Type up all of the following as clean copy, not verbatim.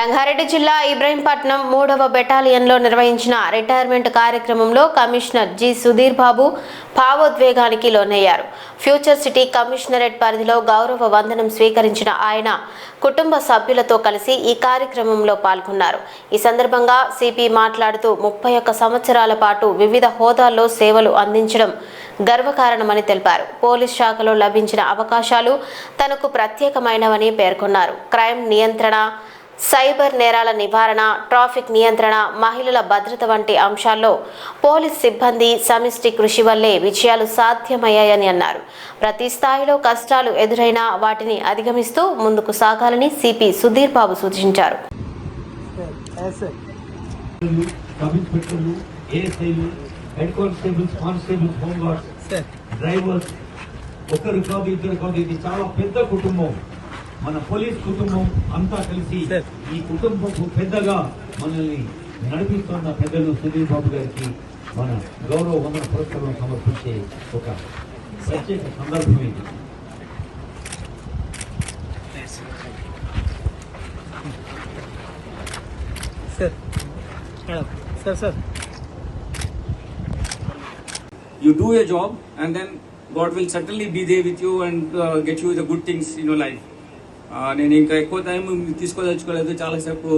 రంగారెడ్డి జిల్లా ఇబ్రహీంపట్నం 3వ బెటాలియన్లో నిర్వహించిన రిటైర్మెంట్ కార్యక్రమంలో కమిషనర్ జి సుధీర్ బాబు భావోద్వేగానికి లోనయ్యారు. ఫ్యూచర్ సిటీ కమిషనరేట్ పరిధిలో గౌరవ వందనం స్వీకరించిన ఆయన కుటుంబ సభ్యులతో కలిసి ఈ కార్యక్రమంలో పాల్గొన్నారు. ఈ సందర్భంగా సిపి మాట్లాడుతూ 31 సంవత్సరాల పాటు వివిధ హోదాల్లో సేవలు అందించడం గర్వకారణమని తెలిపారు. పోలీస్ శాఖలో లభించిన అవకాశాలు తనకు ప్రత్యేకమైనవని పేర్కొన్నారు. క్రైమ్ నియంత్రణ, సైబర్ నేరాల నివారణ, ట్రాఫిక్ నియంత్రణ, మహిళల భద్రత వంటి అంశాల్లో పోలీస్ సిబ్బంది సమిష్టి కృషి వల్లే విజయాలు సాధ్యమయ్యాయని అన్నారు. ప్రతి స్థాయిలో కష్టాలు ఎదురైనా వాటిని అధిగమిస్తూ ముందుకు సాగాలని సిపి సుధీర్ బాబు సూచించారు. మన పోలీస్ కుటుంబం అంతా కలిసి ఈ కుటుంబం పెద్దగా మనల్ని నడిపిస్తున్న పెద్దలు సుధీర్ బాబు గారికి మన గౌరవ వందన పురస్కారం సమర్పించే ఒక ప్రత్యేక సందర్భం ఇది. You do your job and then God will certainly be there with you and get you the good things in your life. నేను ఇంకా ఎక్కువ టైం తీసుకోదలుచుకోలేదు. చాలాసేపు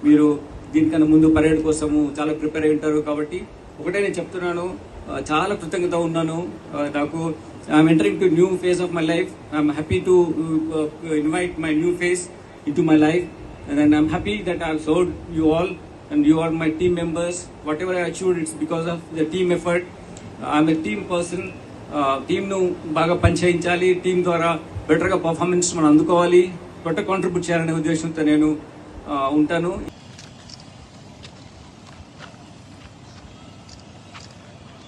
మీరు దీనికన్నా ముందు పరేడ్ కోసము చాలా ప్రిపేర్ అయి ఉంటారు. కాబట్టి ఒకటే నేను చెప్తున్నాను, చాలా కృతజ్ఞత ఉన్నాను. నాకు I'm entering to new phase of my life. I'm happy to invite my new phase in to my life and I'm happy that I have served you all and you are my team members. Whatever I achieved it's because of the team effort. I'm a team person. టీంను బాగా పనిచేయించాలి, team ద్వారా బెటర్గా performance మనం అందుకోవాలి, better contribute చేయాలనే ఉద్దేశంతో నేను ఉంటాను.